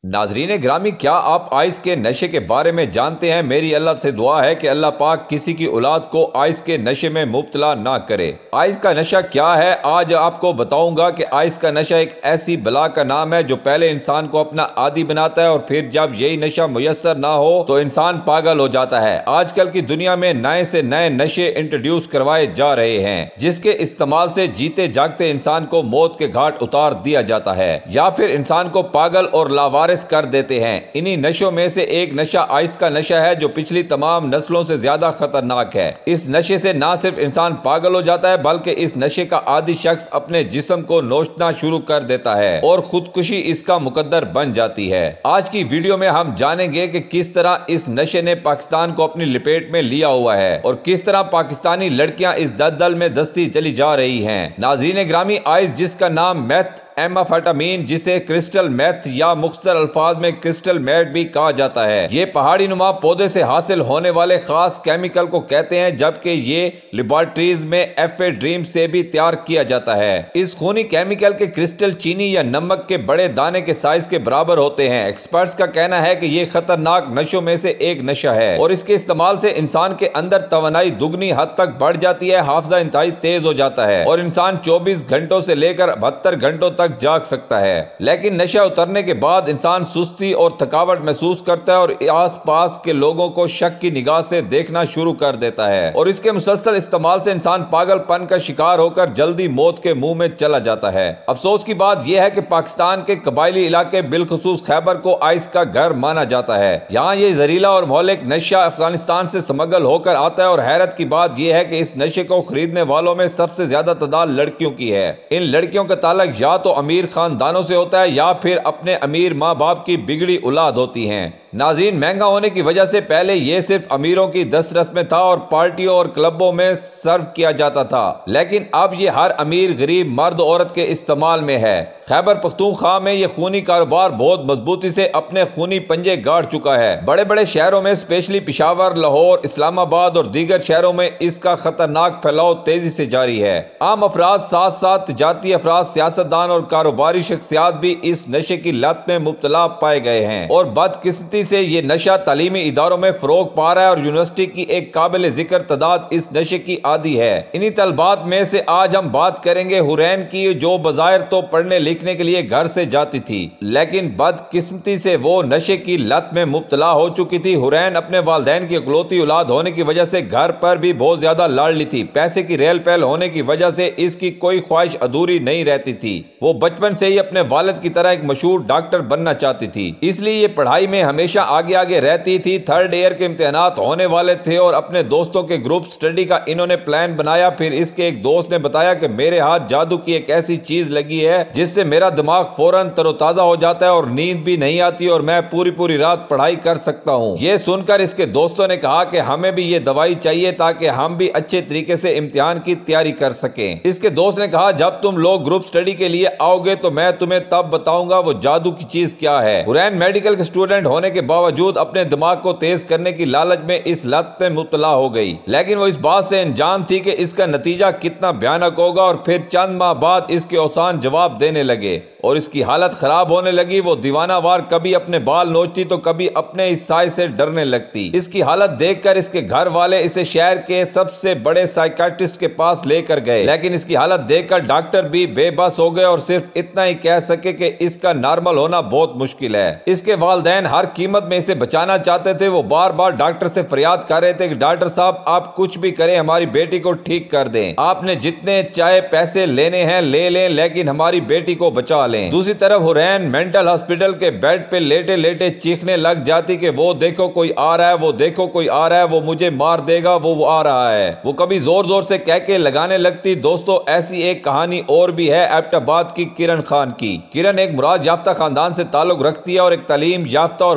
ناظرین گرامی، کیا آپ آئس کے نشے کے بارے میں جانتے ہیں؟ میری اللہ سے دعا ہے کہ اللہ پاک کسی کی اولاد کو آئس کے نشے میں مبتلا نہ کرے۔ آئس کا نشہ کیا ہے؟ آج آپ کو بتاؤں گا کہ آئس کا نشہ ایک ایسی بلا کا نام ہے جو پہلے انسان کو اپنا عادی بناتا ہے اور پھر جب یہی نشہ میسر نہ ہو تو انسان پاگل ہو جاتا ہے۔ آج کل کی دنیا میں نئے سے نئے نشے انٹروڈیوس کروائے جا رہے ہیں جس کے استعمال سے جیتے جاگتے انسان کو موت کے گھاٹ اتار دیا جاتا ہے یا پھر انسان کو پاگل اور لاوارث کر دیتے ہیں۔ انہی نشوں میں سے ایک نشہ آئس کا نشہ ہے جو پچھلی تمام نسلوں سے زیادہ خطرناک ہے۔ اس نشے سے نہ صرف انسان پاگل ہو جاتا ہے بلکہ اس نشے کا عادی شخص اپنے جسم کو نوچنا شروع کر دیتا ہے اور خودکشی اس کا مقدر بن جاتی ہے۔ آج کی ویڈیو میں ہم جانیں گے کہ کس طرح اس نشے نے پاکستان کو اپنی لپیٹ میں لیا ہوا ہے اور کس طرح پاکستانی لڑکیاں اس دلدل میں دستی چلی جا رہی ہیں۔ ناظرین گرامی، آئس جس کا نام میتھ ایمفیٹامین جسے کرسٹل میتھ یا مختصر الفاظ میں کرسٹل میٹ بھی کہا جاتا ہے، یہ پہاڑی نما پودے سے حاصل ہونے والے خاص کیمیکل کو کہتے ہیں جبکہ یہ لیبارٹریز میں ایفیڈریم سے بھی تیار کیا جاتا ہے۔ اس خونی کیمیکل کے کرسٹل چینی یا نمک کے بڑے دانے کے سائز کے برابر ہوتے ہیں۔ ایکسپرٹس کا کہنا ہے کہ یہ خطرناک نشوں میں سے ایک نشہ ہے اور اس کے استعمال سے انسان کے اندر توانائی دگنی حد تک بڑھ جاتی ہے، حافظہ انتہائی تیز ہو جاتا ہے اور انسان 24 گھنٹوں سے لے کر 72 گھنٹوں تک جاگ سکتا ہے۔ لیکن نشہ اترنے کے بعد انسان سستی اور تھکاوٹ محسوس کرتا ہے اور آس پاس کے لوگوں کو شک کی نگاہ سے دیکھنا شروع کر دیتا ہے اور اس کے مسلسل استعمال سے انسان پاگل پن کا شکار ہو کر جلدی موت کے منہ میں چلا جاتا ہے۔ افسوس کی بات یہ ہے کہ پاکستان کے قبائلی علاقے بالخصوص خیبر کو آئس کا گھر مانا جاتا ہے۔ یہاں یہ زہریلا اور مہلک نشہ افغانستان سے سمگل ہو کر آتا ہے اور حیرت کی بات یہ ہے کہ اس نشے کو خریدنے والوں میں سب سے زیادہ تعداد لڑکیوں کی ہے۔ ان لڑکیوں کا تعلق یا تو امیر خاندانوں سے ہوتا ہے یا پھر اپنے امیر ماں باپ کی بگڑی اولاد ہوتی ہیں۔ ناظرین، مہنگا ہونے کی وجہ سے پہلے یہ صرف امیروں کی دسترس میں تھا اور پارٹیوں اور کلبوں میں سرو کیا جاتا تھا، لیکن اب یہ ہر امیر غریب مرد عورت کے استعمال میں ہے۔ خیبر پختونخوا میں یہ خونی کاروبار بہت مضبوطی سے اپنے خونی پنجے گاڑ چکا ہے۔ بڑے بڑے شہروں میں اسپیشلی پشاور، لاہور، اسلام آباد اور دیگر شہروں میں اس کا خطرناک پھیلاؤ تیزی سے جاری ہے۔ عام افراد ساتھ ساتھ تجارتی افراد، سیاستدان اور کاروباری شخصیات بھی اس نشے کی لت میں مبتلا پائے گئے ہیں اور بدقسمتی سے یہ نشہ تعلیمی اداروں میں فروغ پا رہا ہے اور یونیورسٹی کی ایک قابل ذکر تعداد اس نشے کی عادی ہے۔ انہی طلبات میں سے آج ہم بات کریں گے حورین کی، جو بظاہر تو پڑھنے لکھنے کے لیے گھر سے جاتی تھی لیکن بدقسمتی سے وہ نشے کی لت میں مبتلا ہو چکی تھی۔ حورین اپنے والدین کی اکلوتی اولاد ہونے کی وجہ سے گھر پر بھی بہت زیادہ لاڈلی تھی۔ پیسے کی ریل پیل ہونے کی وجہ سے اس کی کوئی خواہش ادھوری نہیں رہتی تھی۔ وہ بچپن سے ہی اپنے والد کی طرح ایک مشہور ڈاکٹر بننا چاہتی تھی، اس لیے یہ پڑھائی میں ہمیشہ آگے رہتی تھی۔ تھرڈ ایئر کے امتحانات ہونے والے تھے اور اپنے دوستوں کے گروپ سٹڈی کا انہوں نے پلان بنایا۔ پھر اس کے ایک دوست نے بتایا کہ میرے ہاتھ جادو کی ایک ایسی چیز لگی ہے جس سے میرا دماغ فوراً تر و تازہ ہو جاتا ہے اور نیند بھی نہیں آتی اور میں پوری رات پڑھائی کر سکتا ہوں۔ یہ سن کر اس کے دوستوں نے کہا کہ ہمیں بھی یہ دوائی چاہیے تاکہ ہم بھی اچھے طریقے سے امتحان کی تیاری کر سکیں۔ اس کے دوست نے کہا جب تم لوگ گروپ سٹڈی کے لیے آؤ گے تو میں تمہیں تب بتاؤں گا وہ جادو کی چیز کیا ہے۔ حورین میڈیکل کے اسٹوڈنٹ ہونے کے باوجود اپنے دماغ کو تیز کرنے کی لالچ میں اس لت میں مبتلا ہو گئی، لیکن وہ اس بات سے انجان تھی کہ اس کا نتیجہ کتنا بھیانک ہوگا اور پھر چند ماہ بعد اس کے اوسان جواب دینے لگے اور اس کی حالت خراب ہونے لگی۔ وہ دیوانہ وار کبھی اپنے بال نوچتی تو کبھی اپنے اس سائے سے ڈرنے لگتی۔ اس کی حالت دیکھ کر اس کے گھر والے اسے شہر کے سب سے بڑے سائیکیٹرسٹ کے پاس لے کر گئے، لیکن اس کی حالت دیکھ کر ڈاکٹر بھی بے بس ہو گئے اور صرف اتنا ہی کہہ سکے کہ اس کا نارمل ہونا بہت مشکل ہے۔ اس کے والدین ہر قیمت میں اسے بچانا چاہتے تھے۔ وہ بار بار ڈاکٹر سے فریاد کر رہے تھے کہ ڈاکٹر صاحب آپ کچھ بھی کریں، ہماری بیٹی کو ٹھیک کر دیں، آپ نے جتنے چاہے پیسے لینے ہیں لے لیں لیکن ہماری بیٹی کو بچا لیں۔ دوسری طرف حورین مینٹل ہاسپٹل کے بیڈ پہ لیٹے لیٹے چیخنے لگ جاتی کہ وہ دیکھو کوئی آ رہا ہے، وہ دیکھو کوئی آ رہا ہے، وہ مجھے مار دے گا، وہ آ رہا ہے۔ وہ کبھی زور زور سے کہہ کے لگانے لگتی۔ دوستو، ایسی ایک کہانی اور بھی ہے ایبٹ آباد کی کرن خان کی۔ کرن ایک مراد یافتہ خاندان سے تعلق رکھتی ہے اور ایک تعلیم یافتہ اور